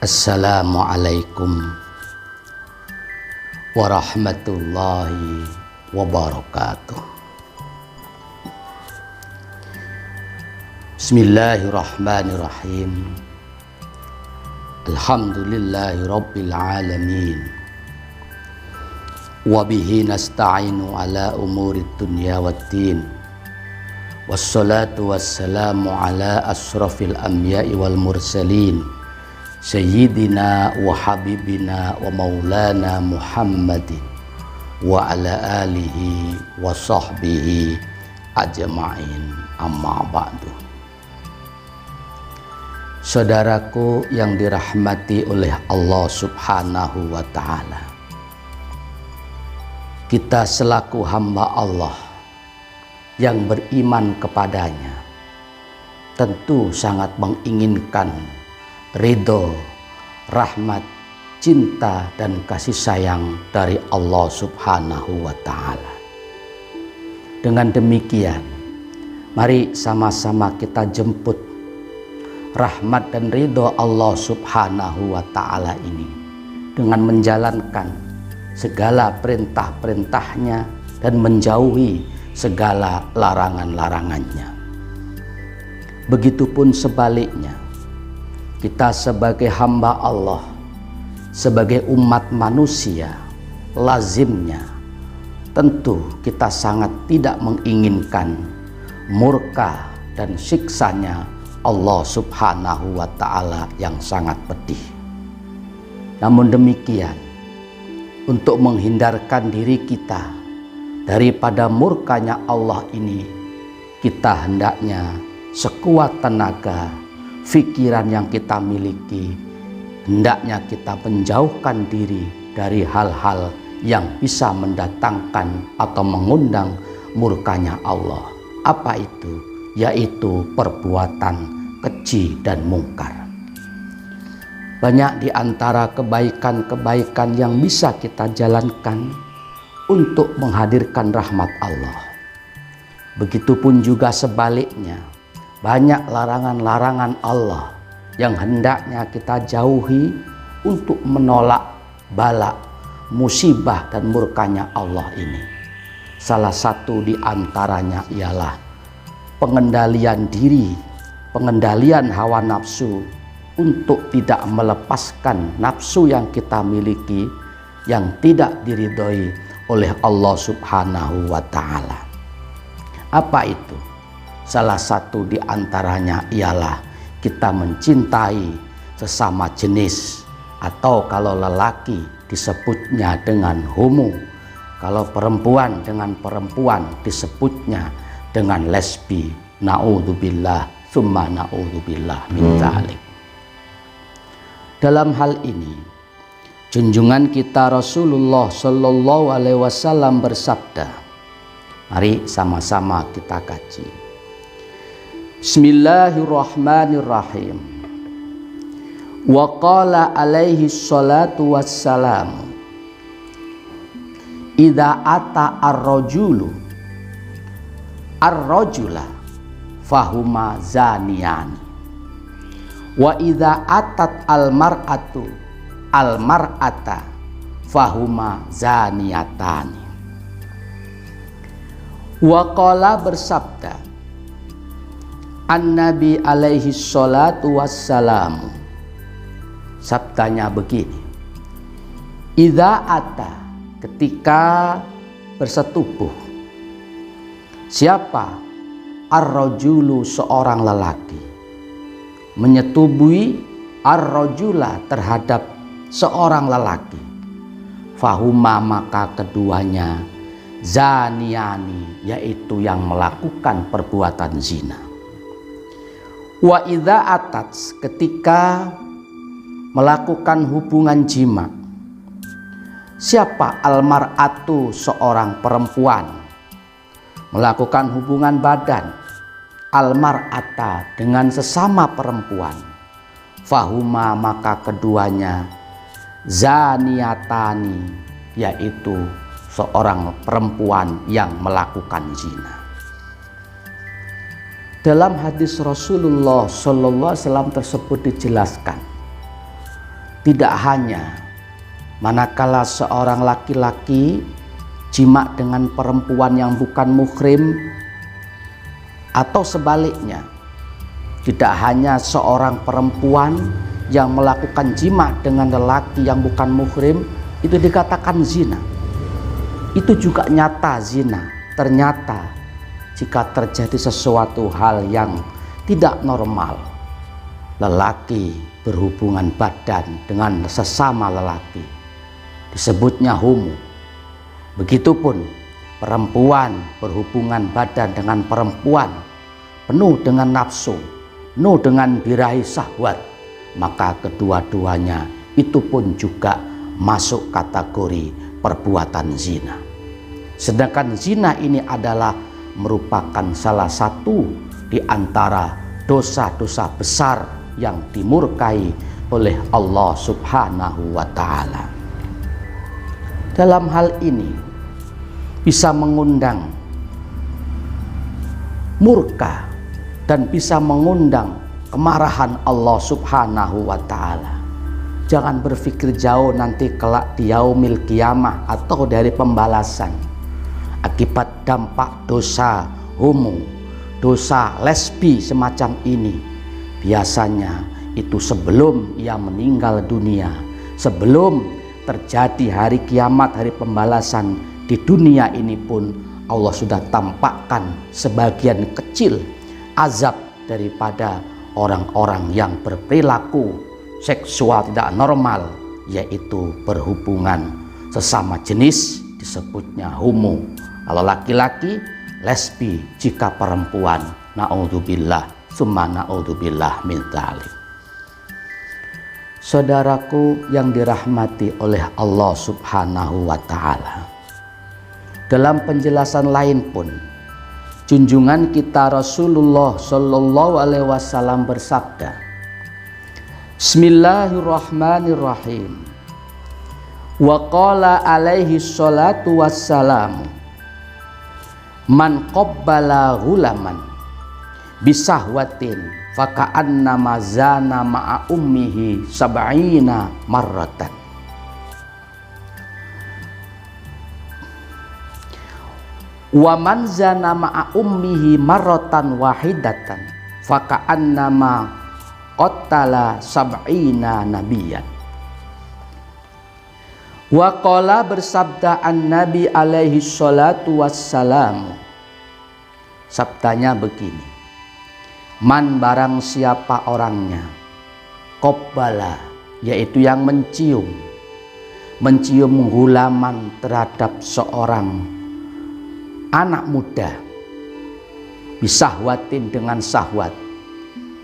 Assalamualaikum warahmatullahi wabarakatuh. Bismillahirrahmanirrahim. Alhamdulillahi rabbil alamin. Wa bihi nasta'inu ala umuri dunya waddin. Wassalatu wassalamu ala asrafil anbiya'i wal mursalin. Sayyidina wa habibina wa maulana Muhammadin wa ala alihi wa sahbihi ajma'in, amma ba'du. Saudaraku yang dirahmati oleh Allah Subhanahu wa ta'ala, kita selaku hamba Allah yang beriman kepadanya tentu sangat menginginkan ridho, rahmat, cinta, dan kasih sayang dari Allah Subhanahu wa ta'ala. Dengan demikian, mari sama-sama kita jemput rahmat dan ridho Allah Subhanahu wa ta'ala ini dengan menjalankan segala perintah-perintahnya dan menjauhi segala larangan-larangannya. Begitupun sebaliknya, kita sebagai hamba Allah, sebagai umat manusia, lazimnya tentu kita sangat tidak menginginkan murka dan siksanya Allah Subhanahu wa ta'ala yang sangat pedih. Namun demikian, untuk menghindarkan diri kita daripada murkanya Allah ini, kita hendaknya sekuat tenaga pikiran yang kita miliki, hendaknya kita menjauhkan diri dari hal-hal yang bisa mendatangkan atau mengundang murkanya Allah. Apa itu? Yaitu perbuatan keji dan mungkar. Banyak di antara kebaikan-kebaikan yang bisa kita jalankan untuk menghadirkan rahmat Allah. Begitupun juga sebaliknya, banyak larangan-larangan Allah yang hendaknya kita jauhi untuk menolak bala, musibah dan murkanya Allah ini. Salah satu di antaranya ialah pengendalian diri, pengendalian hawa nafsu untuk tidak melepaskan nafsu yang kita miliki yang tidak diridhoi oleh Allah Subhanahu wa ta'ala. Apa itu? Salah satu di antaranya ialah kita mencintai sesama jenis, atau kalau lelaki disebutnya dengan homo, kalau perempuan dengan perempuan disebutnya dengan lesbi. Na'udzubillah summa na'udzubillah min dzalik. Dalam hal ini, junjungan kita Rasulullah Shallallahu Alaihi Wasallam bersabda, mari sama-sama kita kaji. Bismillahirrahmanirrahim. Wa qala alaihi salatu wassalam, idza ata ar-rajula fahuma zaniyani, wa idza atat al-mar'ata fahuma zaniyatani. Wa qala bersabda An-Nabi alaihi salatu wassalamu, sabdanya begini, idza ata, ketika bersetubuh, siapa ar-rajulu, seorang lelaki, menyetubuhi ar-rajula, terhadap seorang lelaki, fahuma, maka keduanya zaniyani, yaitu yang melakukan perbuatan zina. Wa idza atat, ketika melakukan hubungan jima, siapa almar'atu, seorang perempuan, melakukan hubungan badan almar'ata, dengan sesama perempuan, fahuma, maka keduanya zaniyatani, yaitu seorang perempuan yang melakukan zina. Dalam hadis Rasulullah SAW tersebut dijelaskan tidak hanya manakala seorang laki-laki jima dengan perempuan yang bukan muhrim, atau sebaliknya, tidak hanya seorang perempuan yang melakukan jima dengan lelaki yang bukan muhrim itu dikatakan zina. Itu juga nyata zina. Ternyata jika terjadi sesuatu hal yang tidak normal, lelaki berhubungan badan dengan sesama lelaki, disebutnya homo. Begitupun perempuan berhubungan badan dengan perempuan penuh dengan nafsu, penuh dengan birahi syahwat, maka kedua-duanya itu pun juga masuk kategori perbuatan zina. Sedangkan zina ini adalah merupakan salah satu di antara dosa-dosa besar yang dimurkai oleh Allah Subhanahu wa Ta'ala. Dalam hal ini bisa mengundang murka dan bisa mengundang kemarahan Allah Subhanahu wa Ta'ala. Jangan berpikir jauh nanti kelak di yaumil qiyamah atau dari pembalasan akibat dampak dosa homo, dosa lesbi semacam ini. Biasanya itu sebelum ia meninggal dunia, sebelum terjadi hari kiamat, hari pembalasan di dunia ini pun Allah sudah tampakkan sebagian kecil azab daripada orang-orang yang berperilaku seksual tidak normal, yaitu berhubungan sesama jenis, disebutnya homo. Kalau laki-laki, lesbi. Jika perempuan, na'udzubillah, summa na'udzubillah min dzalik. Saudaraku yang dirahmati oleh Allah Subhanahu wa Ta'ala, dalam penjelasan lain pun junjungan kita Rasulullah Shallallahu Alaihi Wasallam bersabda, Bismillahirrahmanirrahim. Wa qala alaihi salatu wassalamu, man qabbala ghulaman bisahwatin faka'annama zana ma'a ummihi sab'ina marratan. Wa man zana ma'a ummihi marratan wahidatan faka'annama qattala sab'ina nabiyan. Wa qala bersabda an-nabi alaihi salatu wassalam, sabdanya begini, man barang siapa orangnya, qabbala yaitu yang mencium gulaman terhadap seorang anak muda, bisahwatin dengan syahwat,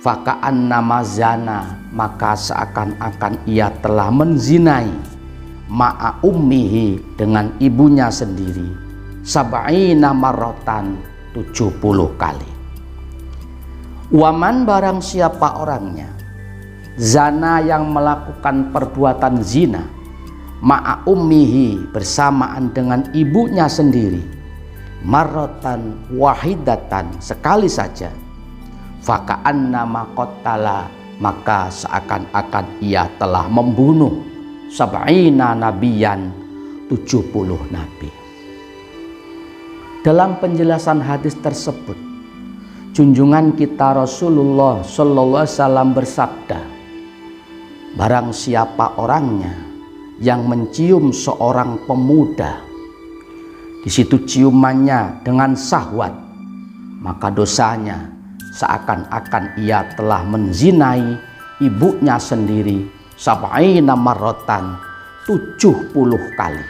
faka'annama zana maka seakan-akan ia telah menzinai, ma'a ummihi dengan ibunya sendiri, sab'ina marratan 70 kali. Waman barang siapa orangnya, zana yang melakukan perbuatan zina, ma'a ummihi bersamaan dengan ibunya sendiri, marratan wahidatan sekali saja, faka'annama qattala maka seakan-akan ia telah membunuh sab'ina nabiyan 70 nabi. Dalam penjelasan hadis tersebut, junjungan kita Rasulullah Sallallahu Alaihi Wasallam bersabda, barang siapa orangnya yang mencium seorang pemuda, di situ ciumannya dengan syahwat, maka dosanya seakan-akan ia telah menzinai ibunya sendiri sab'ina marratan 70 kali.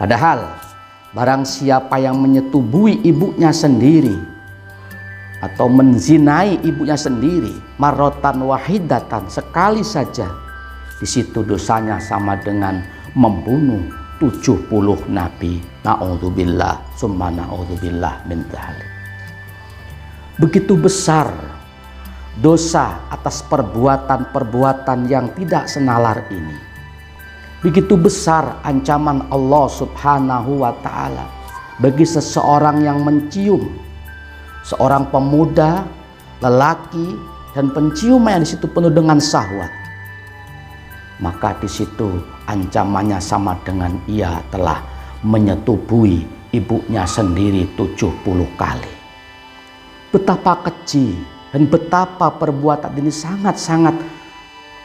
Padahal barang siapa yang menyetubuhi ibunya sendiri atau menzinai ibunya sendiri marratan wahidatan sekali saja, di situ dosanya sama dengan membunuh 70 nabi. Na'udzubillah summa na'udzubillah min dzalik. Begitu besar dosa atas perbuatan-perbuatan yang tidak senalar ini. Begitu besar ancaman Allah Subhanahu wa Ta'ala bagi seseorang yang mencium seorang pemuda, lelaki, dan penciuman yang di situ penuh dengan syahwat. maka di situ ancamannya sama dengan ia telah menyetubuhi ibunya sendiri 70 kali. Betapa kecil dan betapa perbuatan ini sangat-sangat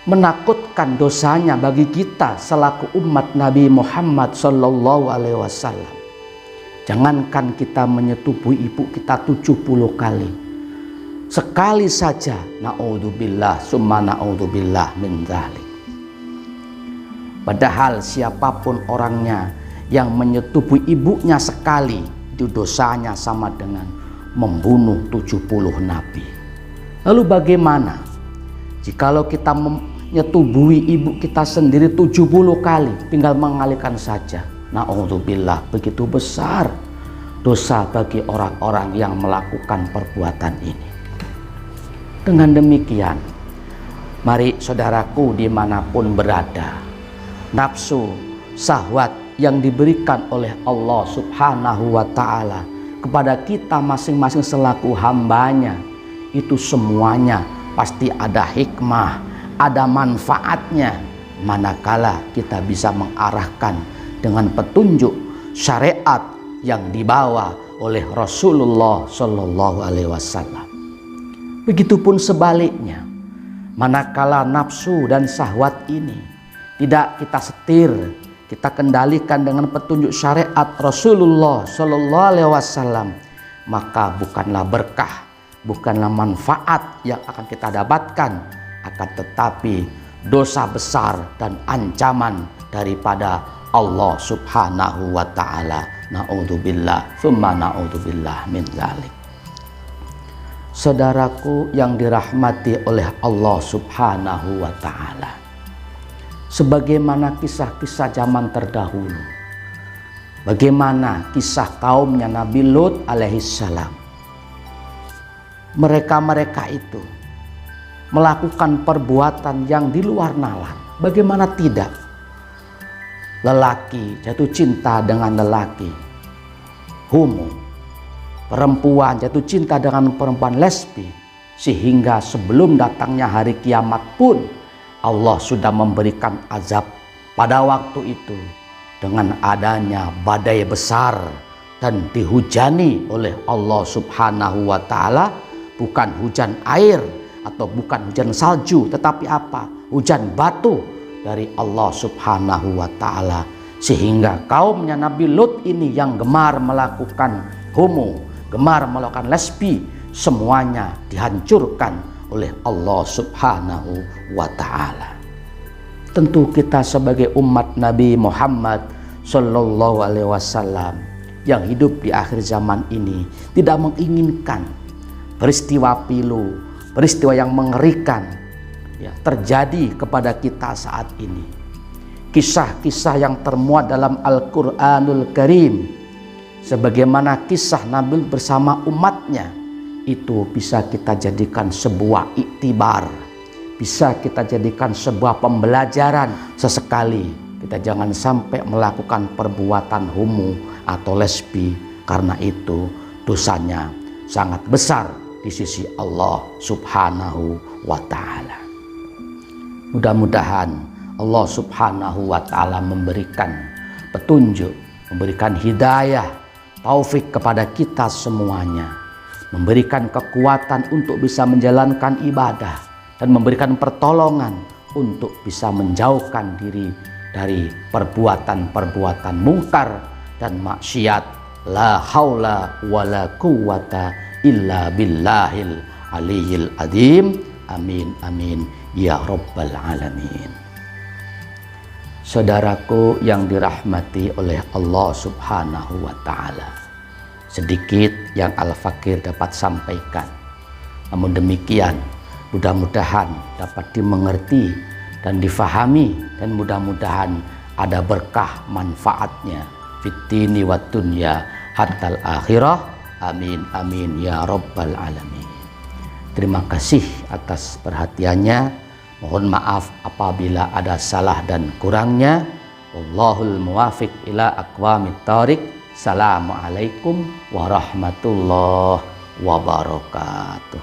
menakutkan dosanya bagi kita selaku umat Nabi Muhammad Sallallahu Alaihi Wasallam. Jangankan kita menyetubuhi ibu kita 70 kali, sekali saja, na'udzubillah summa na'udzubillah min dzalik. Padahal siapapun orangnya yang menyetubuhi ibunya sekali, itu dosanya sama dengan membunuh 70 nabi. Lalu bagaimana jikalau kita menyetubuhi ibu kita sendiri 70 kali, tinggal mengalihkan saja? Na'udzubillah, begitu besar dosa bagi orang-orang yang melakukan perbuatan ini. Dengan demikian, mari saudaraku dimanapun berada, nafsu, syahwat yang diberikan oleh Allah Subhanahu wa Ta'ala kepada kita masing-masing selaku hambanya, itu semuanya pasti ada hikmah, ada manfaatnya, manakala kita bisa mengarahkan dengan petunjuk syariat yang dibawa oleh Rasulullah Shallallahu Alaihi Wasallam. Begitupun sebaliknya, manakala nafsu dan syahwat ini tidak kita setir, kita kendalikan dengan petunjuk syariat Rasulullah Shallallahu Alaihi Wasallam, maka bukanlah berkah, bukanlah manfaat yang akan kita dapatkan, akan tetapi dosa besar dan ancaman daripada Allah Subhanahu wa Ta'ala. Na'udzubillah summa na'udzubillah min dzalik. Saudaraku yang dirahmati oleh Allah Subhanahu wa Ta'ala, sebagaimana kisah-kisah zaman terdahulu, bagaimana kisah kaumnya Nabi Lut alaihissalam, mereka itu melakukan perbuatan yang di luar nalar. Bagaimana tidak? Lelaki jatuh cinta dengan lelaki, homo. Perempuan jatuh cinta dengan perempuan, lesbi. Sehingga sebelum datangnya hari kiamat pun Allah sudah memberikan azab pada waktu itu dengan adanya badai besar dan dihujani oleh Allah Subhanahu wa Ta'ala, bukan hujan air atau bukan hujan salju, tetapi apa? Hujan batu dari Allah Subhanahu wa Ta'ala, sehingga kaumnya Nabi Lut ini yang gemar melakukan homo, gemar melakukan lesbi, semuanya dihancurkan oleh Allah Subhanahu wa Ta'ala. Tentu kita sebagai umat Nabi Muhammad Sallallahu Alaihi Wasallam yang hidup di akhir zaman ini tidak menginginkan peristiwa pilu, peristiwa yang mengerikan terjadi kepada kita saat ini. Kisah-kisah yang termuat dalam Al-Quranul Karim, sebagaimana kisah Nabi bersama umatnya, itu bisa kita jadikan sebuah iktibar, bisa kita jadikan sebuah pembelajaran. Sesekali kita jangan sampai melakukan perbuatan homo atau lesbi, karena itu dosanya sangat besar di sisi Allah Subhanahu wa Ta'ala. Mudah-mudahan Allah Subhanahu wa Ta'ala memberikan petunjuk, memberikan hidayah, taufik kepada kita semuanya, memberikan kekuatan untuk bisa menjalankan ibadah, dan memberikan pertolongan untuk bisa menjauhkan diri dari perbuatan-perbuatan mungkar dan maksiat. La haula wala quwata illa billahil aliyil azim. Amin amin ya rabbal alamin. Saudaraku yang dirahmati oleh Allah Subhanahu wa Ta'ala, sedikit yang Al-Fakir dapat sampaikan. Namun demikian, mudah-mudahan dapat dimengerti dan difahami, dan mudah-mudahan ada berkah manfaatnya fitini wa dunya hatta akhirah. Amin amin ya rabbal alamin. Terima kasih atas perhatiannya. Mohon maaf apabila ada salah dan kurangnya. Wallahul muwafiq ila aqwamit thoriq. Assalamualaikum warahmatullahi wabarakatuh.